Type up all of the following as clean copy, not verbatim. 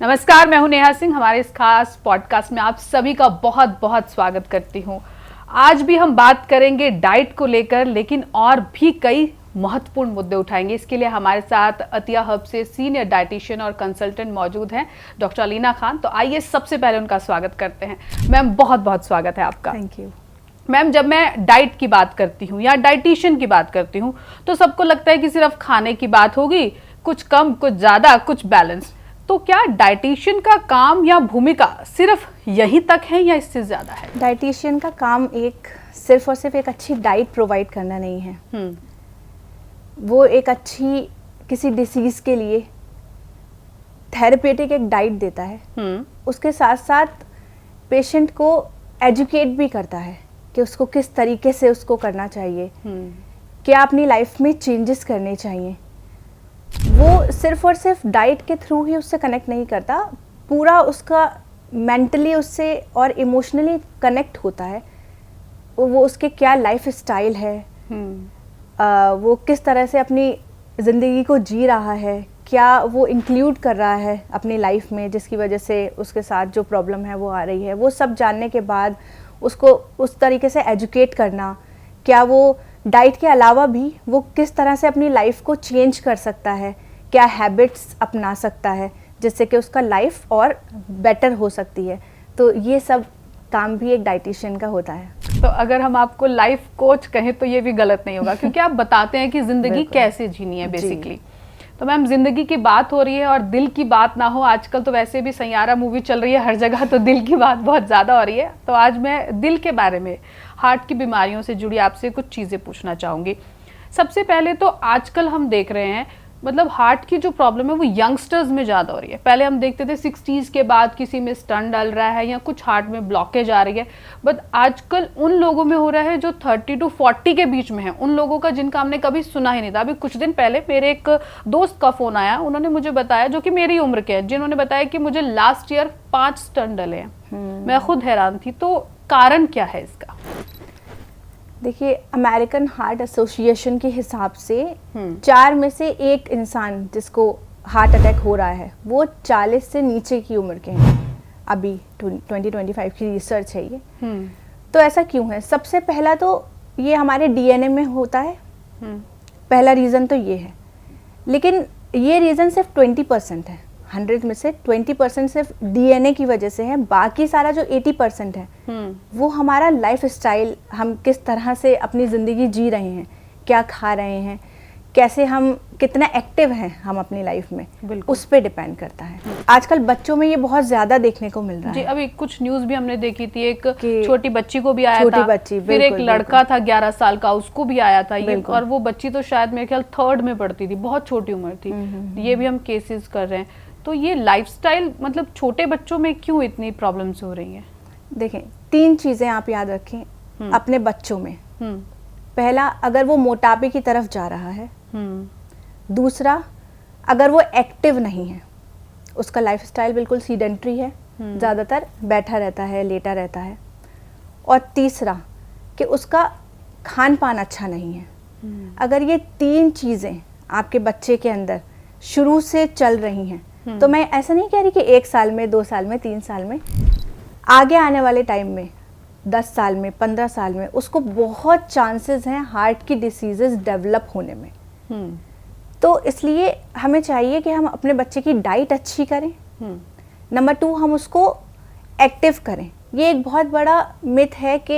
नमस्कार, मैं हूं नेहा सिंह। हमारे इस खास पॉडकास्ट में आप सभी का बहुत बहुत स्वागत करती हूं। आज भी हम बात करेंगे डाइट को लेकर, लेकिन और भी कई महत्वपूर्ण मुद्दे उठाएंगे। इसके लिए हमारे साथ अतिया हब से सीनियर डाइटिशियन और कंसल्टेंट मौजूद हैं डॉक्टर अलीना खान। तो आइए सबसे पहले उनका स्वागत करते हैं। मैम, बहुत बहुत स्वागत है आपका। Thank you. मैम, जब मैं डाइट की बात करती हूँ या डाइटिशियन की बात करती हूँ तो सबको लगता है कि सिर्फ खाने की बात होगी, कुछ कम कुछ ज़्यादा कुछ बैलेंस। तो क्या डाइटिशियन का काम या भूमिका सिर्फ यहीं तक है या इससे ज़्यादा है? डाइटिशियन का काम सिर्फ और सिर्फ एक अच्छी डाइट प्रोवाइड करना नहीं है। वो एक अच्छी किसी डिसीज़ के लिए थेरेपेटिक एक डाइट देता है। उसके साथ साथ पेशेंट को एजुकेट भी करता है कि उसको किस तरीके से उसको करना चाहिए, क्या अपनी लाइफ में चेंजेस करने चाहिए। वो सिर्फ और सिर्फ डाइट के थ्रू ही उससे कनेक्ट नहीं करता, पूरा उसका मेंटली उससे और इमोशनली कनेक्ट होता है। वो उसके क्या लाइफ स्टाइल है, वो किस तरह से अपनी ज़िंदगी को जी रहा है, क्या वो इंक्लूड कर रहा है अपनी लाइफ में, जिसकी वजह से उसके साथ जो प्रॉब्लम है वो आ रही है। वो सब जानने के बाद उसको उस तरीके से एजुकेट करना, क्या वो डाइट के अलावा भी वो किस तरह से अपनी लाइफ को चेंज कर सकता है, क्या हैबिट्स अपना सकता है जिससे कि उसका लाइफ और बेटर हो सकती है। तो ये सब काम भी एक डाइटिशियन का होता है। तो अगर हम आपको लाइफ कोच कहें तो ये भी गलत नहीं होगा, क्योंकि आप बताते हैं कि ज़िंदगी कैसे जीनी है बेसिकली। तो मैम, ज़िंदगी की बात हो रही है और दिल की बात ना हो, आजकल तो वैसे भी सैयारा मूवी चल रही है हर जगह, तो दिल की बात बहुत ज़्यादा हो रही है। तो आज मैं दिल के बारे में, हार्ट की बीमारियों से जुड़ी आपसे कुछ चीज़ें पूछना चाहूँगी। सबसे पहले तो आजकल हम देख रहे हैं, मतलब हार्ट की जो प्रॉब्लम है वो यंगस्टर्स में ज़्यादा हो रही है। पहले हम देखते थे 60s के बाद किसी में स्टंट डाल रहा है या कुछ हार्ट में ब्लॉकेज आ रही है, बट आजकल उन लोगों में हो रहा है जो 30 to 40 के बीच में है, उन लोगों का जिनका हमने कभी सुना ही नहीं था। अभी कुछ दिन पहले मेरे एक दोस्त का फ़ोन आया, उन्होंने मुझे बताया, जो कि मेरी उम्र के हैं, जिन्होंने बताया कि मुझे लास्ट ईयर 5 स्टंट डले हैं। मैं खुद हैरान थी। तो कारण क्या है इसका? देखिए, अमेरिकन हार्ट एसोसिएशन के हिसाब से 4 में से 1 इंसान जिसको हार्ट अटैक हो रहा है वो 40 से नीचे की उम्र के हैं। अभी 2025 की रिसर्च है ये। तो ऐसा क्यों है? सबसे पहला तो ये हमारे डीएनए में होता है, पहला रीज़न तो ये है। लेकिन ये रीज़न सिर्फ 20% है। 100 में से 20% सिर्फ डीएनए की वजह से है। बाकी सारा जो 80% है वो हमारा लाइफ स्टाइल, हम किस तरह से अपनी ज़िंदगी जी रहे हैं, क्या खा रहे हैं, कैसे हम कितना एक्टिव हैं हम अपनी लाइफ में, उस पे डिपेंड करता है। आजकल बच्चों में ये बहुत ज़्यादा देखने को मिल रहा है। जी, अभी कुछ न्यूज़ भी हमने देखी थी, एक छोटी बच्ची को भी आया था, छोटी बच्ची, फिर एक लड़का था 11 साल का, उसको भी आया था ये, और वो बच्ची तो शायद मेरे ख्याल 3rd में पढ़ती थी, बहुत छोटी उम्र थी। ये भी हम केसेस कर रहे हैं। तो ये लाइफस्टाइल, मतलब छोटे बच्चों में क्यों इतनी प्रॉब्लम्स हो रही हैं? देखें, 3 चीज़ें आप याद रखें अपने बच्चों में। पहला, अगर वो मोटापे की तरफ जा रहा है। दूसरा, अगर वो एक्टिव नहीं है, उसका लाइफस्टाइल बिल्कुल सीडेंट्री है, ज़्यादातर बैठा रहता है, लेटा रहता है। और तीसरा, कि उसका खान पान अच्छा नहीं है। अगर ये 3 चीज़ें आपके बच्चे के अंदर शुरू से चल रही हैं, तो मैं ऐसा नहीं कह रही कि 1 साल में, 2 साल में, 3 साल में, आगे आने वाले टाइम में 10 साल में, 15 साल में उसको बहुत चांसेस हैं हार्ट की डिसीजेस डेवलप होने में। तो इसलिए हमें चाहिए कि हम अपने बच्चे की डाइट अच्छी करें। नंबर 2, हम उसको एक्टिव करें। ये एक बहुत बड़ा मिथ है कि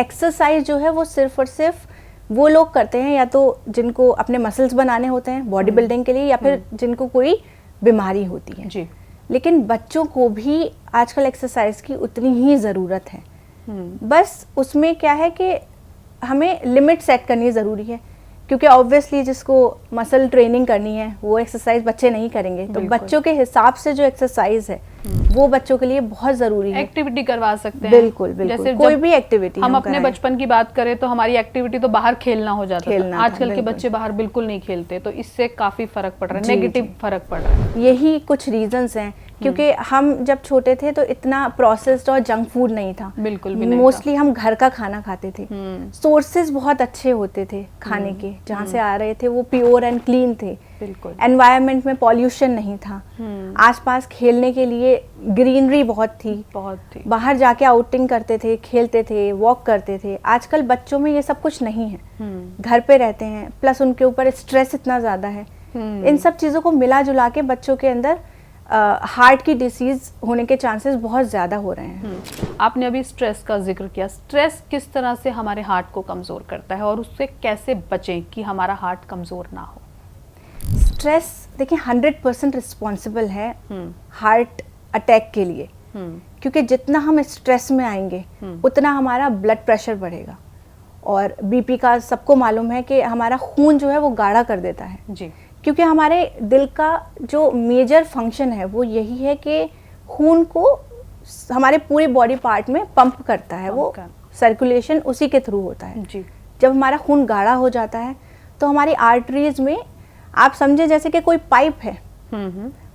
एक्सरसाइज जो है वो सिर्फ और सिर्फ वो लोग करते हैं या तो जिनको अपने मसल्स बनाने होते हैं बॉडी बिल्डिंग के लिए, या फिर जिनको कोई बीमारी होती है जी। लेकिन बच्चों को भी आजकल एक्सरसाइज की उतनी ही ज़रूरत है। बस उसमें क्या है कि हमें लिमिट सेट करनी ज़रूरी है, क्योंकि ऑब्वियसली जिसको मसल ट्रेनिंग करनी है वो एक्सरसाइज बच्चे नहीं करेंगे। तो बच्चों के हिसाब से जो एक्सरसाइज है वो बच्चों के लिए बहुत ज़रूरी है। एक्टिविटी करवा सकते हैं। बिल्कुल बिल्कुल, जैसे कोई भी एक्टिविटी। हम अपने बचपन की बात करें तो हमारी एक्टिविटी तो बाहर खेलना हो जाता था। आजकल के बच्चे बाहर बिल्कुल नहीं खेलते, तो इससे काफ़ी फर्क पड़ रहा है, नेगेटिव फर्क पड़ रहा है। यही कुछ रीजंस हैं क्योंकि हम जब छोटे थे तो इतना प्रोसेस्ड और जंक फूड नहीं था, बिल्कुल भी नहीं मोस्टली हम घर का खाना खाते थे। सोर्सेज बहुत अच्छे होते थे खाने के, जहाँ से आ रहे थे वो प्योर एंड क्लीन थे। बिल्कुल। एनवायरनमेंट में पॉल्यूशन नहीं था, आसपास खेलने के लिए ग्रीनरी बहुत थी, बाहर जाके आउटिंग करते थे, खेलते थे, वॉक करते थे। आजकल बच्चों में ये सब कुछ नहीं है, घर पे रहते हैं, प्लस उनके ऊपर स्ट्रेस इतना ज़्यादा है। इन सब चीज़ों को मिला जुला के बच्चों के अंदर हार्ट की डिसीज होने के चांसेस बहुत ज़्यादा हो रहे हैं। आपने अभी स्ट्रेस का जिक्र किया, स्ट्रेस किस तरह से हमारे हार्ट को कमज़ोर करता है और उससे कैसे बचें कि हमारा हार्ट कमज़ोर ना हो? स्ट्रेस देखिए 100% रिस्पॉन्सिबल है हार्ट अटैक के लिए, क्योंकि जितना हम स्ट्रेस में आएंगे उतना हमारा ब्लड प्रेशर बढ़ेगा, और बीपी का सबको मालूम है कि हमारा खून जो है वो गाढ़ा कर देता है जी। क्योंकि हमारे दिल का जो मेजर फंक्शन है वो यही है कि खून को हमारे पूरी बॉडी पार्ट में पंप करता है, वो सर्कुलेशन उसी के थ्रू होता है जी। जब हमारा खून गाढ़ा हो जाता है तो हमारी आर्टरीज में, आप समझे जैसे कि कोई पाइप है,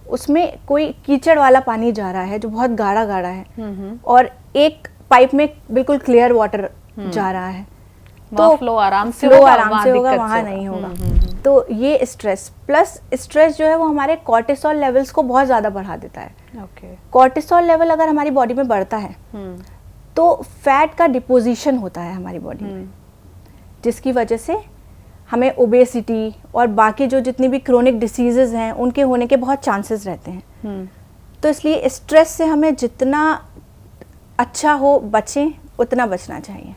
उसमें कोई कीचड़ वाला पानी जा रहा है जो बहुत गाढ़ा गाढ़ा है, और एक पाइप में बिल्कुल क्लियर वाटर जा रहा है, तो फ्लो आराम से होगा, वहाँ नहीं होगा। तो ये स्ट्रेस प्लस स्ट्रेस जो है वो हमारे कॉर्टिसोल लेवल्स को बहुत ज़्यादा बढ़ा देता है। कॉर्टिसोल लेवल अगर हमारी बॉडी में बढ़ता है तो फैट का डिपोजिशन होता है हमारी बॉडी में, जिसकी वजह से हमें ओबेसिटी और बाकी जो जितनी भी क्रोनिक डिसीजेज हैं उनके होने के बहुत चांसेस रहते हैं। तो इसलिए स्ट्रेस से हमें जितना अच्छा हो बचें उतना बचना चाहिए।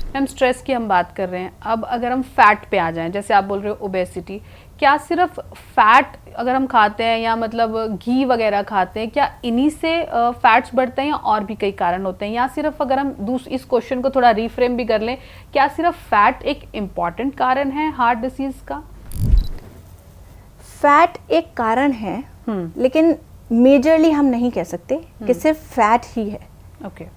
मैम, स्ट्रेस की हम बात कर रहे हैं, अब अगर हम फैट पे आ जाएं, जैसे आप बोल रहे हो ओबेसिटी, क्या सिर्फ फैट अगर हम खाते हैं या मतलब घी वगैरह खाते हैं, क्या इन्हीं से फैट्स बढ़ते हैं या और भी कई कारण होते हैं? या सिर्फ अगर हम इस क्वेश्चन को थोड़ा रिफ्रेम भी कर लें, क्या सिर्फ फैट एक इम्पॉर्टेंट कारण है हार्ट डिसीज का? फैट एक कारण है, लेकिन मेजरली हम नहीं कह सकते कि सिर्फ फैट ही है। ओके।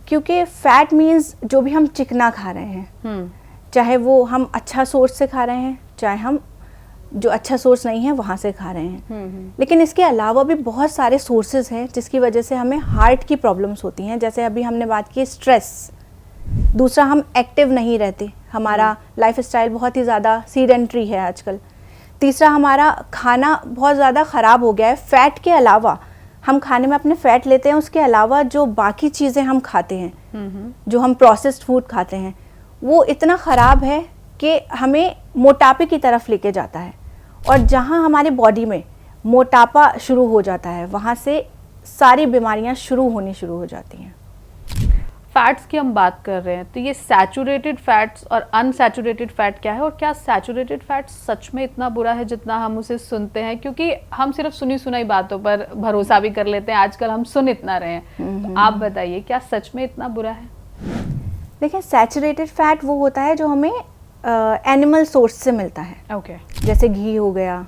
क्योंकि फैट मीन्स जो भी हम चिकना खा रहे हैं, चाहे वो हम अच्छा सोर्स से खा रहे हैं, चाहे हम जो अच्छा सोर्स नहीं है वहाँ से खा रहे हैं, लेकिन इसके अलावा भी बहुत सारे सोर्सेज हैं जिसकी वजह से हमें हार्ट की प्रॉब्लम्स होती हैं। जैसे अभी हमने बात की स्ट्रेस, दूसरा हम एक्टिव नहीं रहते, हमारा लाइफस्टाइल बहुत ही ज़्यादा सीडेंट्री है आजकल। तीसरा हमारा खाना बहुत ज़्यादा ख़राब हो गया है। फैट के अलावा हम खाने में अपने फैट लेते हैं, उसके अलावा जो बाकी चीज़ें हम खाते हैं, जो हम प्रोसेस्ड फूड खाते हैं, वो इतना ख़राब है कि हमें मोटापे की तरफ लेके जाता है, और जहाँ हमारे बॉडी में मोटापा शुरू हो जाता है वहाँ से सारी बीमारियाँ शुरू होनी शुरू हो जाती हैं। फैट्स की हम बात कर रहे हैं, तो ये सैचुरेटेड फैट्स और अनसैचुरेटेड फैट क्या है, और क्या सैचुरेटेड फैट सच में इतना बुरा है जितना हम उसे सुनते हैं? क्योंकि हम सिर्फ सुनी सुनाई बातों पर भरोसा भी कर लेते हैं, आजकल हम सुन इतना रहे हैं। तो आप बताइए, क्या सच में इतना बुरा है? देखिए, सैचुरेटेड फैट वो होता है जो हमें एनिमल सोर्स से मिलता है। ओके। जैसे घी हो गया,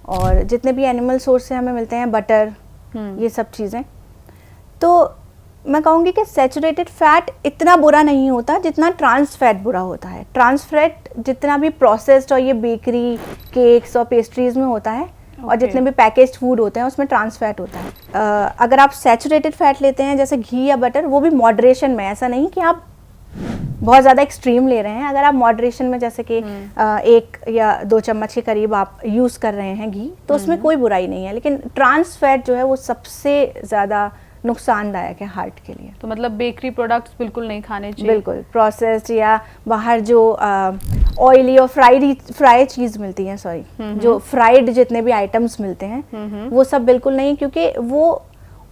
और जितने भी एनिमल सोर्स से हमें मिलते हैं, बटर, ये सब चीज़ें। तो मैं कहूँगी कि सैचुरेटेड फैट इतना बुरा नहीं होता जितना ट्रांस फैट बुरा होता है। ट्रांस फैट जितना भी प्रोसेस्ड और ये बेकरी, केक्स और पेस्ट्रीज में होता है, और जितने भी पैकेज्ड फूड होते हैं उसमें ट्रांस फैट होता है। अगर आप सैचुरेटेड फैट लेते हैं जैसे घी या बटर, वो भी मॉडरेशन में, ऐसा नहीं कि आप बहुत ज़्यादा एक्सट्रीम ले रहे हैं। अगर आप मॉडरेशन में जैसे कि 1 या 2 चम्मच के करीब आप यूज़ कर रहे हैं घी, तो उसमें कोई बुराई नहीं है। लेकिन ट्रांस फैट जो है वो सबसे ज़्यादा नुकसानदायक है हार्ट के लिए। तो मतलब बेकरी प्रोडक्ट्स बिल्कुल नहीं खाने चाहिए? बिल्कुल। प्रोसेस्ड या बाहर जो ऑयली और फ्राई चीज़ मिलती है, जो फ्राइड जितने भी आइटम्स मिलते हैं, वो सब बिल्कुल नहीं, क्योंकि वो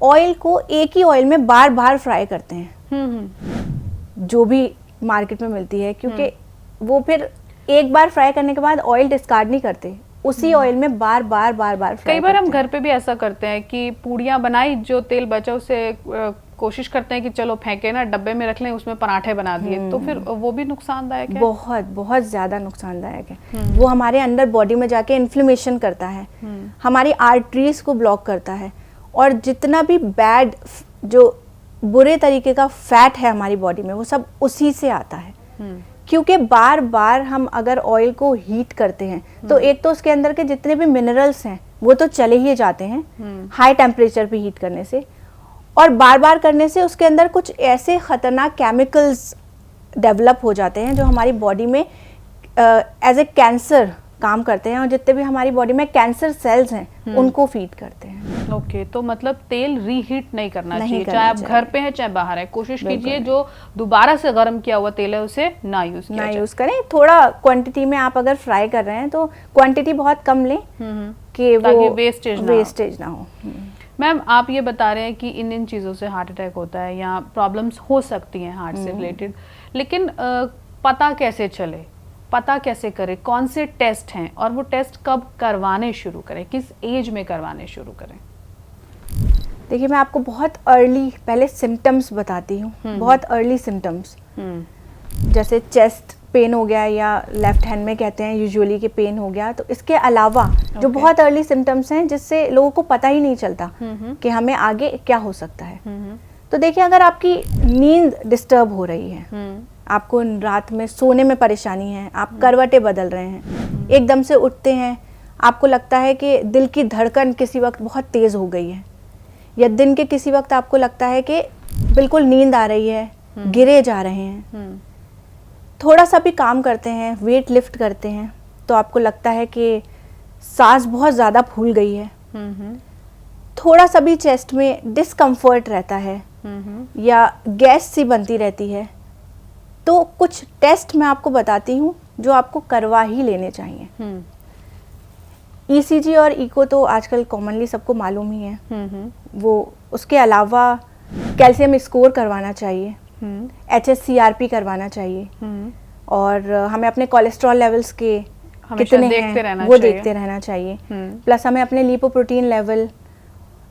ऑयल को एक ही ऑयल में बार बार फ्राई करते हैं, जो भी मार्केट में मिलती है, क्योंकि वो फिर एक बार फ्राई करने के बाद ऑयल डिस्कार्ड नहीं करते, उसी ऑयल में बार बार कई बार हम घर पे भी ऐसा करते हैं कि पूड़ियाँ बनाई, जो तेल बचा उसे कोशिश करते हैं कि चलो फेंके ना, डब्बे में रख लें, उसमें पराठे बना दिए, तो फिर वो भी नुकसानदायक है? बहुत बहुत ज़्यादा नुकसानदायक है। वो हमारे अंदर बॉडी में जाके इन्फ्लेमेशन करता है, हमारी आर्टरीज को ब्लॉक करता है, और जितना भी बैड जो बुरे तरीके का फैट है हमारी बॉडी में वो सब उसी से आता है। क्योंकि बार बार हम अगर ऑयल को हीट करते हैं तो एक तो उसके अंदर के जितने भी मिनरल्स हैं वो तो चले ही जाते हैं हाई टेम्परेचर पे हीट करने से, और बार बार करने से उसके अंदर कुछ ऐसे खतरनाक केमिकल्स डेवलप हो जाते हैं जो हमारी बॉडी में एज ए कैंसर काम करते हैं, और जितने भी हमारी बॉडी में कैंसर सेल्स हैं उनको फीड करते हैं। ओके, तो मतलब तेल रीहीट नहीं करना चाहिए, चाहे आप घर पे हैं चाहे बाहर है। कोशिश कीजिए जो दोबारा से गर्म किया हुआ तेल है उसे ना यूज करें। थोड़ा क्वांटिटी में आप अगर फ्राई कर रहे हैं तो क्वांटिटी बहुत कम लें कि वो वेस्टेज ना हो। मैम, आप ये बता रहे हैं कि इन चीज़ों से हार्ट अटैक होता है या प्रॉब्लम्स हो सकती हैं हार्ट से रिलेटेड, लेकिन पता कैसे चले, पता कैसे करें, कौन से टेस्ट हैं और वो टेस्ट कब करवाने शुरू करें, किस एज में करवाने शुरू करें? देखिए, मैं आपको बहुत अर्ली पहले सिम्टम्स बताती हूँ, बहुत अर्ली सिम्टम्स, जैसे चेस्ट पेन हो गया या लेफ्ट हैंड में कहते हैं यूजुअली कि पेन हो गया, तो इसके अलावा जो बहुत अर्ली सिम्टम्स हैं जिससे लोगों को पता ही नहीं चलता कि हमें आगे क्या हो सकता है। तो देखिए, अगर आपकी नींद डिस्टर्ब हो रही है, आपको रात में सोने में परेशानी है, आप करवटें बदल रहे हैं, एकदम से उठते हैं, आपको लगता है कि दिल की धड़कन किसी वक्त बहुत तेज़ हो गई है, या दिन के किसी वक्त आपको लगता है कि बिल्कुल नींद आ रही है, गिरे जा रहे हैं, थोड़ा सा भी काम करते हैं, वेट लिफ्ट करते हैं तो आपको लगता है कि सांस बहुत ज़्यादा फूल गई है, थोड़ा सा भी चेस्ट में डिस्कम्फर्ट रहता है या गैस सी बनती रहती है, तो कुछ टेस्ट मैं आपको बताती हूँ जो आपको करवा ही लेने चाहिए। ECG और इको तो आजकल कॉमनली सबको मालूम ही है, वो उसके अलावा कैल्शियम स्कोर करवाना चाहिए, HSCRP करवाना चाहिए, और हमें अपने कोलेस्ट्रॉल लेवल्स के कितने हैं वो देखते रहना चाहिए, प्लस हमें अपने लिपोप्रोटीन लेवल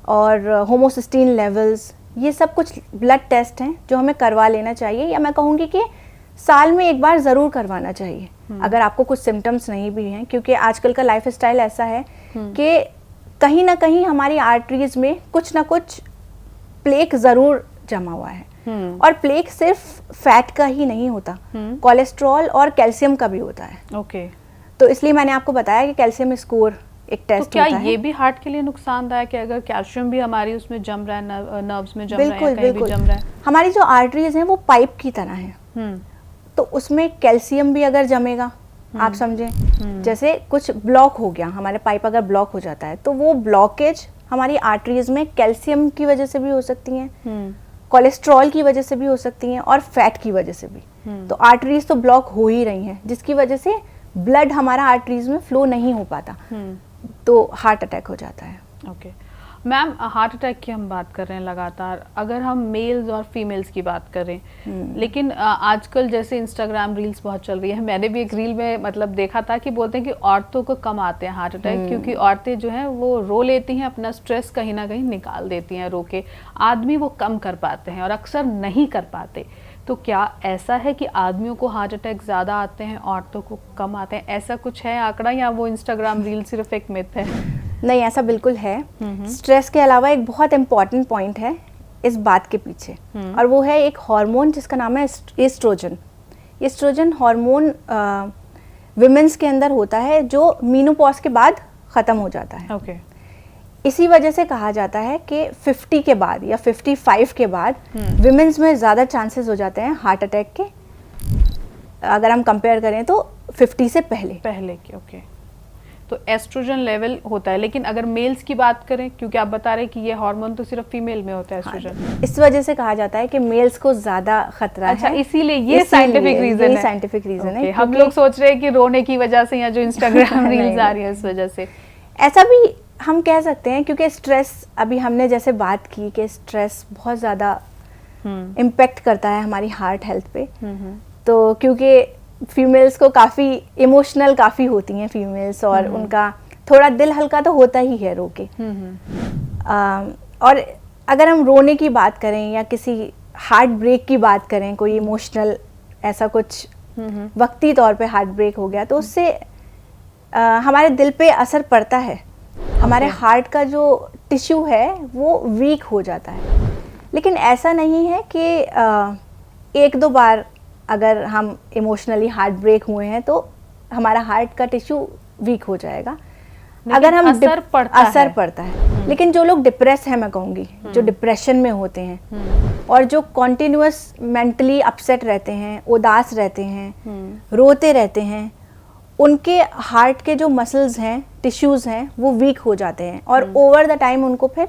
और होमोसिस्टीन लेवल्स, ये सब कुछ ब्लड टेस्ट हैं जो हमें करवा लेना चाहिए, या मैं कहूँगी कि साल में एक बार ज़रूर करवाना चाहिए अगर आपको कुछ सिम्टम्स नहीं भी हैं, क्योंकि आजकल का लाइफस्टाइल ऐसा है कि कहीं ना कहीं हमारी आर्टरीज में कुछ ना कुछ प्लेक ज़रूर जमा हुआ है, और प्लेक सिर्फ फैट का ही नहीं होता, कोलेस्ट्रॉल और कैल्शियम का भी होता है। ओके, तो इसलिए मैंने आपको बताया कि कैल्शियम स्कोर एक टेस्ट तो क्या होता ये है। भी हार्ट के लिए नुकसानदायक है अगर कैल्शियम भी हमारी उसमें जम रहा है, नर्व्स में जम रहा है, कहीं भी जम रहा है? हमारी जो आर्टरीज हैं वो पाइप की तरह हैं, तो उसमें कैल्शियम भी अगर जमेगा, आप समझें जैसे कुछ ब्लॉक हो गया, हमारे पाइप अगर ब्लॉक हो जाता है तो वो ब्लॉकेज हमारी आर्टरीज में कैल्शियम की वजह से भी हो सकती हैं, कोलेस्ट्रॉल की वजह से भी हो सकती हैं, और फैट की वजह से भी। तो आर्टरीज तो ब्लॉक हो ही रही हैं, जिसकी वजह से ब्लड हमारा आर्टरीज में फ्लो नहीं हो पाता, तो हार्ट अटैक हो जाता है। ओके मैम, हार्ट अटैक की हम बात कर रहे हैं लगातार, अगर हम मेल्स और फीमेल्स की बात करें, लेकिन आजकल जैसे इंस्टाग्राम रील्स बहुत चल रही है, मैंने भी एक रील में मतलब देखा था कि बोलते हैं कि औरतों को कम आते हैं हार्ट अटैक, क्योंकि औरतें जो हैं वो रो लेती हैं, अपना स्ट्रेस कहीं ना कहीं निकाल देती हैं रो के, आदमी वो कम कर पाते हैं और अक्सर नहीं कर पाते। तो क्या ऐसा है कि आदमियों को हार्ट अटैक ज़्यादा आते हैं, औरतों को कम आते हैं? ऐसा कुछ है आंकड़ा, या वो इंस्टाग्राम रील सिर्फ एक मिथ है? नहीं, ऐसा बिल्कुल है। स्ट्रेस के अलावा एक बहुत इम्पॉर्टेंट पॉइंट है इस बात के पीछे, और वो है एक हार्मोन जिसका नाम है एस्ट्रोजन। एस्ट्रोजन हार्मोन विमेंस के अंदर होता है जो मीनोपॉज के बाद ख़त्म हो जाता है। ओके। इसी वजह से कहा जाता है कि 50 के बाद या 55 के बाद विमेंस में ज़्यादा चांसेस हो जाते हैं हार्ट अटैक के, अगर हम कंपेयर करें तो 50 से पहले के। ओके, तो एस्ट्रोजन लेवल होता है, लेकिन अगर मेल्स की बात करें, क्योंकि आप बता रहे हैं कि ये हार्मोन तो सिर्फ फीमेल में होता है एस्ट्रोजन, हाँ, इस वजह से कहा जाता है कि मेल्स को ज़्यादा खतरा है। अच्छा, इसीलिए ये साइंटिफिक रीजन है। साइंटिफिक रीजन है। हम लोग सोच रहे हैं कि रोने की वजह से या जो इंस्टाग्राम रील्स आ रही है इस वजह से, ऐसा भी हम कह सकते हैं, क्योंकि स्ट्रेस, अभी हमने जैसे बात की कि स्ट्रेस बहुत ज़्यादा इम्पेक्ट करता है हमारी हार्ट हेल्थ पे, तो क्योंकि फीमेल्स को काफ़ी इमोशनल काफ़ी होती हैं फीमेल्स, और उनका थोड़ा दिल हल्का तो होता ही है रो के। और अगर हम रोने की बात करें या किसी हार्ट ब्रेक की बात करें, कोई इमोशनल ऐसा कुछ वक्ती तौर पे हार्ट ब्रेक हो गया, तो उससे हमारे दिल पे असर पड़ता है, हमारे हार्ट का जो टिश्यू है वो वीक हो जाता है। लेकिन ऐसा नहीं है कि एक दो बार अगर हम इमोशनली हार्ट ब्रेक हुए हैं तो हमारा हार्ट का टिश्यू वीक हो जाएगा। अगर हम असर पड़ता है। लेकिन जो लोग डिप्रेस है, मैं कहूँगी जो डिप्रेशन में होते हैं और जो कॉन्टिन्यूअस मेंटली अपसेट रहते हैं, उदास रहते हैं, रोते रहते हैं, उनके हार्ट के जो मसल्स हैं, टिश्यूज हैं, वो वीक हो जाते हैं और ओवर द टाइम उनको फिर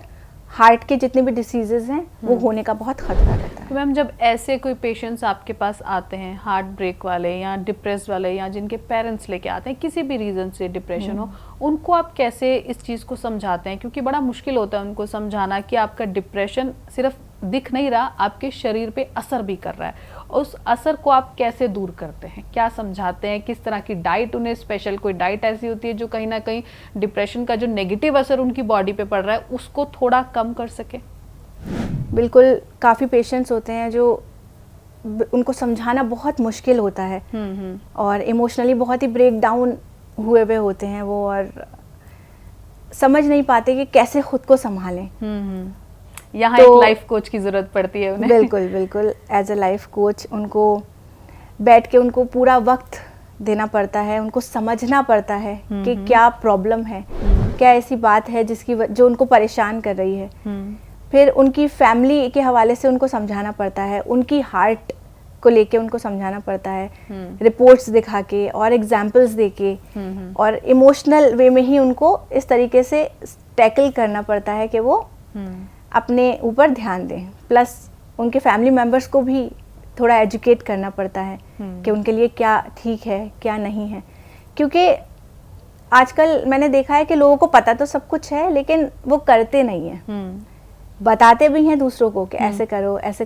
हार्ट के जितने भी डिसीजेज हैं वो होने का बहुत खतरा रहता है। तो मैम, जब ऐसे कोई पेशेंट्स आपके पास आते हैं, हार्ट ब्रेक वाले या डिप्रेस वाले या जिनके पेरेंट्स लेके आते हैं, किसी भी रीज़न से डिप्रेशन हो, उनको आप कैसे इस चीज़ को समझाते हैं? क्योंकि बड़ा मुश्किल होता है उनको समझाना कि आपका डिप्रेशन सिर्फ दिख नहीं रहा, आपके शरीर पे असर भी कर रहा है। उस असर को आप कैसे दूर करते हैं, क्या समझाते हैं? किस तरह की डाइट, उन्हें स्पेशल कोई डाइट ऐसी होती है जो कहीं ना कहीं डिप्रेशन का जो नेगेटिव असर उनकी बॉडी पे पड़ रहा है उसको थोड़ा कम कर सके? बिल्कुल, काफ़ी पेशेंट्स होते हैं जो उनको समझाना बहुत मुश्किल होता है और इमोशनली बहुत ही ब्रेक डाउन हुए हुए होते हैं वो, और समझ नहीं पाते कि कैसे खुद को संभालें। यहाँ एक लाइफ कोच की ज़रूरत पड़ती है उन्हें। बिल्कुल बिल्कुल, एज अ लाइफ कोच उनको बैठ के उनको पूरा वक्त देना पड़ता है, उनको समझना पड़ता है कि क्या प्रॉब्लम है, क्या ऐसी बात है जो उनको परेशान कर रही है। फिर उनकी फैमिली के हवाले से उनको समझाना पड़ता है, उनकी हार्ट को लेके उनको समझाना पड़ता है, रिपोर्ट्स दिखा के और एग्जाम्पल्स दे के, और इमोशनल वे में ही उनको इस तरीके से टैकल करना पड़ता है कि वो अपने ऊपर ध्यान दें। प्लस उनके फैमिली मेम्बर्स को भी थोड़ा एजुकेट करना पड़ता है कि उनके लिए क्या ठीक है, क्या नहीं है। क्योंकि आजकल मैंने देखा है कि लोगों को पता तो सब कुछ है लेकिन वो करते नहीं हैं। बताते भी हैं दूसरों को कि ऐसे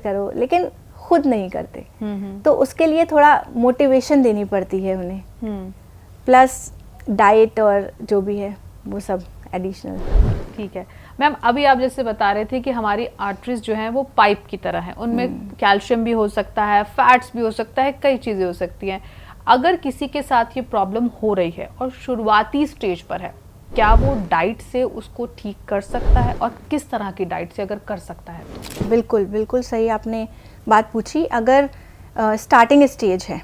करो, लेकिन खुद नहीं करते। तो उसके लिए थोड़ा मोटिवेशन देनी पड़ती है उन्हें, प्लस डाइट और जो भी है वो सब एडिशनल। ठीक है मैम, अभी आप जैसे बता रहे थे कि हमारी आर्टरीज जो हैं वो पाइप की तरह हैं, उनमें कैल्शियम भी हो सकता है, फैट्स भी हो सकता है, कई चीज़ें हो सकती हैं। अगर किसी के साथ ये प्रॉब्लम हो रही है और शुरुआती स्टेज पर है, क्या वो डाइट से उसको ठीक कर सकता है, और किस तरह की डाइट से अगर कर सकता है? बिल्कुल बिल्कुल सही आपने बात पूछी। अगर स्टार्टिंग स्टेज है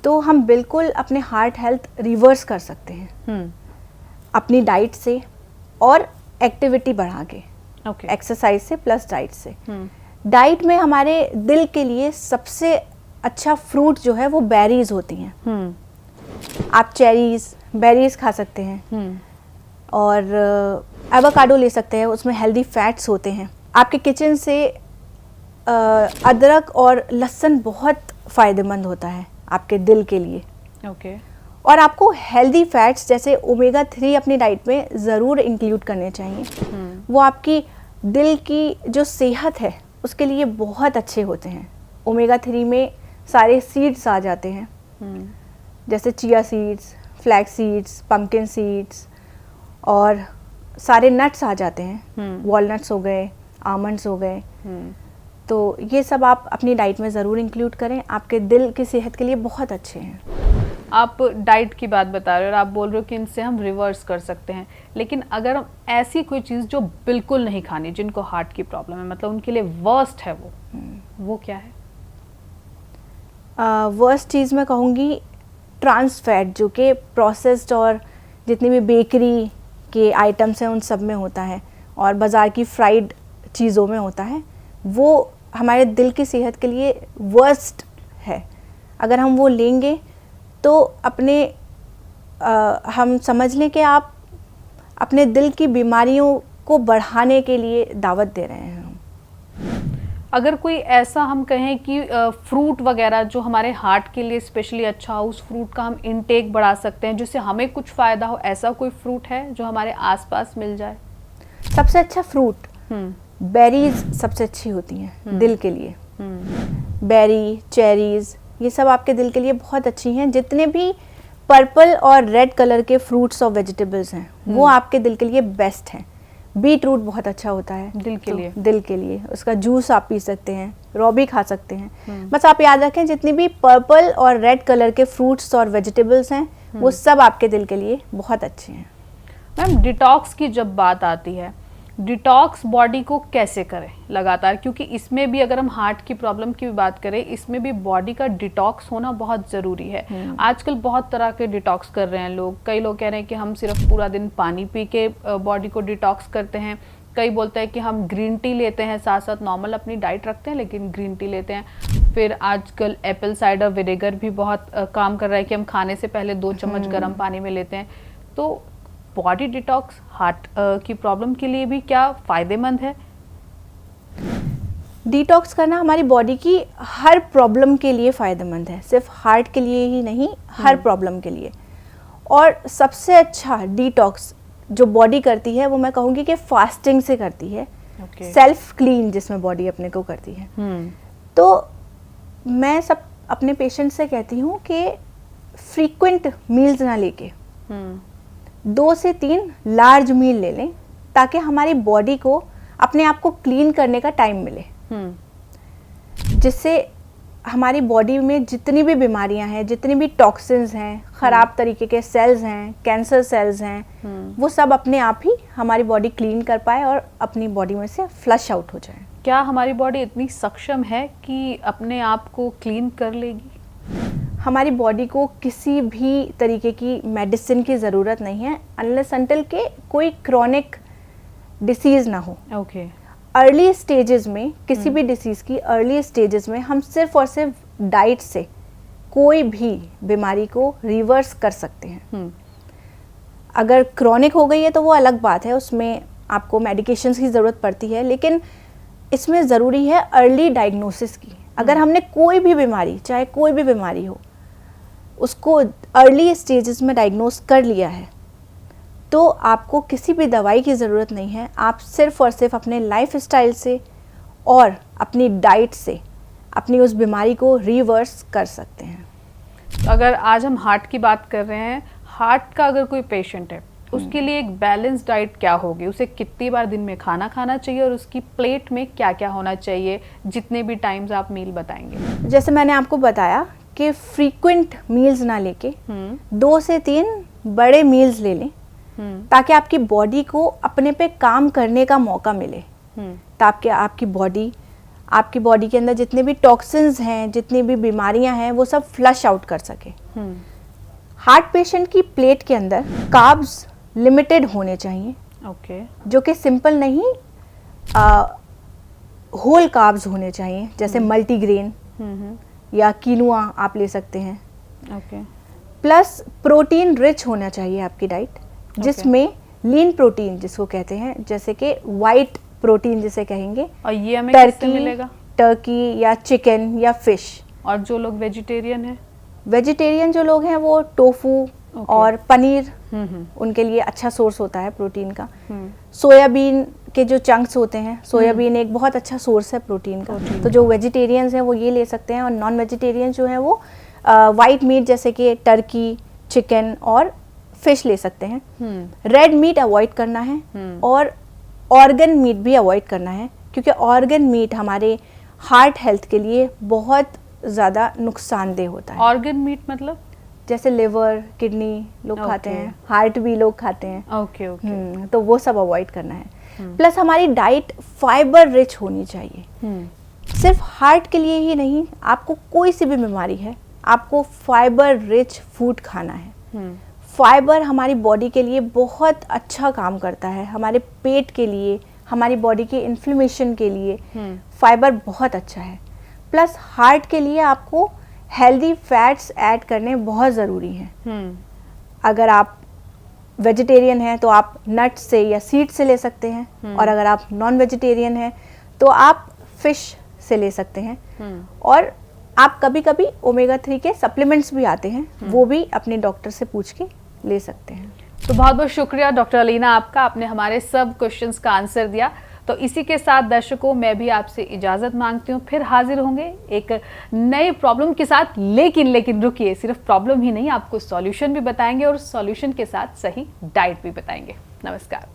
तो हम बिल्कुल अपने हार्ट हेल्थ रिवर्स कर सकते हैं अपनी डाइट से और एक्टिविटी बढ़ा के, एक्सरसाइज से प्लस डाइट से। डाइट में हमारे दिल के लिए सबसे अच्छा फ्रूट जो है वो बेरीज होती हैं। आप चेरीज, बेरीज खा सकते हैं और एवोकाडो ले सकते हैं, उसमें हेल्दी फैट्स होते हैं। आपके किचन से अदरक और लहसुन बहुत फ़ायदेमंद होता है आपके दिल के लिए। और आपको हेल्दी फैट्स जैसे ओमेगा 3 अपनी डाइट में ज़रूर इंक्लूड करने चाहिए। वो आपकी दिल की जो सेहत है उसके लिए बहुत अच्छे होते हैं। ओमेगा 3 में सारे सीड्स आ जाते हैं, जैसे chia seeds, flax seeds, pumpkin seeds, और सारे नट्स आ जाते हैं, वॉलनट्स हो गए, आमंड्स हो गए। तो ये सब आप अपनी डाइट में ज़रूर इंक्लूड करें, आपके दिल की सेहत के लिए बहुत अच्छे हैं। आप डाइट की बात बता रहे हो और आप बोल रहे हो कि इनसे हम रिवर्स कर सकते हैं, लेकिन अगर हम ऐसी कोई चीज़ जो बिल्कुल नहीं खानी, जिनको हार्ट की प्रॉब्लम है, मतलब उनके लिए वर्स्ट है वो क्या है? वर्स्ट चीज़ मैं कहूँगी ट्रांस फैट, जो कि प्रोसेस्ड और जितनी भी बेकरी के आइटम्स हैं उन सब में होता है और बाज़ार की फ्राइड चीज़ों में होता है। वो हमारे दिल की सेहत के लिए वर्स्ट है। अगर हम वो लेंगे तो हम समझ लें कि आप अपने दिल की बीमारियों को बढ़ाने के लिए दावत दे रहे हैं। अगर कोई ऐसा हम कहें कि फ्रूट वगैरह जो हमारे हार्ट के लिए स्पेशली अच्छा हो, उस फ्रूट का हम इनटेक बढ़ा सकते हैं जिससे हमें कुछ फ़ायदा हो, ऐसा कोई फ्रूट है जो हमारे आसपास मिल जाए? सबसे अच्छा फ्रूट बेरीज सबसे अच्छी होती हैं दिल के लिए। बेरी, चेरीज, ये सब आपके दिल के लिए बहुत अच्छी हैं। जितने भी पर्पल और रेड कलर के फ्रूट्स और वेजिटेबल्स हैं वो आपके दिल के लिए बेस्ट हैं। बीट रूट बहुत अच्छा होता है दिल के लिए, उसका जूस आप पी सकते हैं, रॉ भी खा सकते हैं। बस आप याद रखें जितनी भी पर्पल और रेड कलर के फ्रूट्स और वेजिटेबल्स हैं वो सब आपके दिल के लिए बहुत अच्छे हैं। मैम, डिटॉक्स की जब बात आती है डिटॉक्स बॉडी को कैसे करें लगातार, क्योंकि इसमें भी अगर हम हार्ट की प्रॉब्लम की बात करें, इसमें भी बॉडी का डिटॉक्स होना बहुत ज़रूरी है। आजकल बहुत तरह के डिटॉक्स कर रहे हैं लोग। कई लोग कह रहे हैं कि हम सिर्फ पूरा दिन पानी पी के बॉडी को डिटॉक्स करते हैं। कई बोलते हैं कि हम ग्रीन टी लेते हैं, साथ साथ नॉर्मल अपनी डाइट रखते हैं लेकिन ग्रीन टी लेते हैं। फिर आजकल एप्पल साइडर विनेगर भी बहुत काम कर रहा है कि हम खाने से पहले 2 चम्मच गर्म पानी में लेते हैं। तो बॉडी डिटॉक्स हार्ट की प्रॉब्लम के लिए भी क्या फ़ायदेमंद है? डिटॉक्स करना हमारी बॉडी की हर प्रॉब्लम के लिए फ़ायदेमंद है, सिर्फ हार्ट के लिए ही नहीं, हर प्रॉब्लम के लिए। और सबसे अच्छा डिटॉक्स जो बॉडी करती है वो मैं कहूँगी कि फास्टिंग से करती है। सेल्फ क्लीन जिसमें बॉडी अपने को करती है। तो मैं सब अपने पेशेंट से कहती हूँ कि फ्रीक्वेंट मील्स ना लेके 2 से 3 लार्ज मील ले लें, ताकि हमारी बॉडी को अपने आप को क्लीन करने का टाइम मिले, जिससे हमारी बॉडी में जितनी भी बीमारियां हैं, जितनी भी टॉक्सिन्स हैं, ख़राब तरीके के सेल्स हैं, कैंसर सेल्स हैं, वो सब अपने आप ही हमारी बॉडी क्लीन कर पाए और अपनी बॉडी में से फ्लश आउट हो जाए। क्या हमारी बॉडी इतनी सक्षम है कि अपने आप को क्लीन कर लेगी? हमारी बॉडी को किसी भी तरीके की मेडिसिन की ज़रूरत नहीं है, अनलेस अनटिल के कोई क्रॉनिक डिसीज़ ना हो। अर्ली स्टेजेस में किसी भी डिसीज़ की अर्ली स्टेजेस में हम सिर्फ और सिर्फ डाइट से कोई भी बीमारी को रिवर्स कर सकते हैं। अगर क्रॉनिक हो गई है तो वो अलग बात है, उसमें आपको मेडिकेशंस की ज़रूरत पड़ती है, लेकिन इसमें ज़रूरी है अर्ली डायग्नोसिस की। अगर हमने कोई भी बीमारी, चाहे कोई भी बीमारी हो, उसको अर्ली स्टेजेस में डायग्नोस कर लिया है, तो आपको किसी भी दवाई की ज़रूरत नहीं है। आप सिर्फ और सिर्फ अपने लाइफस्टाइल से और अपनी डाइट से अपनी उस बीमारी को रिवर्स कर सकते हैं। अगर आज हम हार्ट की बात कर रहे हैं, हार्ट का अगर कोई पेशेंट है, उसके लिए एक बैलेंस डाइट क्या होगी? उसे कितनी बार दिन में खाना खाना चाहिए और उसकी प्लेट में क्या क्या होना चाहिए, जितने भी टाइम्स आप मील बताएंगे? जैसे मैंने आपको बताया कि फ्रीक्वेंट मील्स ना लेके 2 से 3 बड़े मील्स ले लें, ताकि आपकी बॉडी को अपने पे काम करने का मौका मिले, ताकि आपकी बॉडी के अंदर जितने भी टॉक्सिन्स हैं, जितनी भी बीमारियां हैं, वो सब फ्लश आउट कर सके। हार्ट पेशेंट की प्लेट के अंदर कार्ब्स लिमिटेड होने चाहिए, जो कि सिंपल नहीं, होल कार्ब्स होने चाहिए, जैसे मल्टीग्रेन या कीनुआ आप ले सकते हैं। प्लस प्रोटीन रिच होना चाहिए आपकी डाइट, जिसमें लीन प्रोटीन जिसको कहते हैं, जैसे कि वाइट प्रोटीन जिसे कहेंगे। और ये हमें किससे मिलेगा? टर्की या चिकन या फिश। और जो लोग वेजिटेरियन हैं, वेजिटेरियन जो लोग हैं वो टोफू और पनीर उनके लिए अच्छा सोर्स होता है प्रोटीन का। सोयाबीन के जो चंक्स होते हैं, सोयाबीन एक बहुत अच्छा सोर्स है प्रोटीन का। तो जो वेजिटेरियंस हैं वो ये ले सकते हैं, और नॉन वेजिटेरियन जो हैं वो वाइट मीट जैसे कि टर्की, चिकन और फिश ले सकते हैं। रेड मीट अवॉइड करना है और ऑर्गन मीट भी अवॉइड करना है, क्योंकि ऑर्गन मीट हमारे हार्ट हेल्थ के लिए बहुत ज़्यादा नुकसानदेह होता है। ऑर्गन मीट मतलब जैसे लिवर, किडनी लोग खाते हैं, हार्ट भी लोग खाते हैं। तो वो सब अवॉइड करना है। प्लस हमारी डाइट फाइबर रिच होनी चाहिए। सिर्फ हार्ट के लिए ही नहीं, आपको कोई सी भी बीमारी है, आपको फाइबर रिच फूड खाना है। फाइबर हमारी बॉडी के लिए बहुत अच्छा काम करता है, हमारे पेट के लिए, हमारी बॉडी के इन्फ्लेमेशन के लिए फाइबर बहुत अच्छा है। प्लस हार्ट के लिए आपको हेल्दी फैट्स ऐड करने बहुत ज़रूरी हैं। अगर आप वेजिटेरियन हैं तो आप नट्स से या सीड से ले सकते हैं, और अगर आप नॉन वेजिटेरियन हैं तो आप फिश से ले सकते हैं। और आप कभी कभी ओमेगा 3 के सप्लीमेंट्स भी आते हैं, वो भी अपने डॉक्टर से पूछ के ले सकते हैं। तो बहुत बहुत शुक्रिया डॉक्टर अलीना आपका, आपने हमारे सब क्वेश्चंस का आंसर दिया। तो इसी के साथ दर्शकों, मैं भी आपसे इजाज़त मांगती हूँ। फिर हाजिर होंगे एक नए प्रॉब्लम के साथ। लेकिन रुकिए, सिर्फ प्रॉब्लम ही नहीं, आपको सॉल्यूशन भी बताएंगे और सॉल्यूशन के साथ सही डाइट भी बताएंगे। नमस्कार।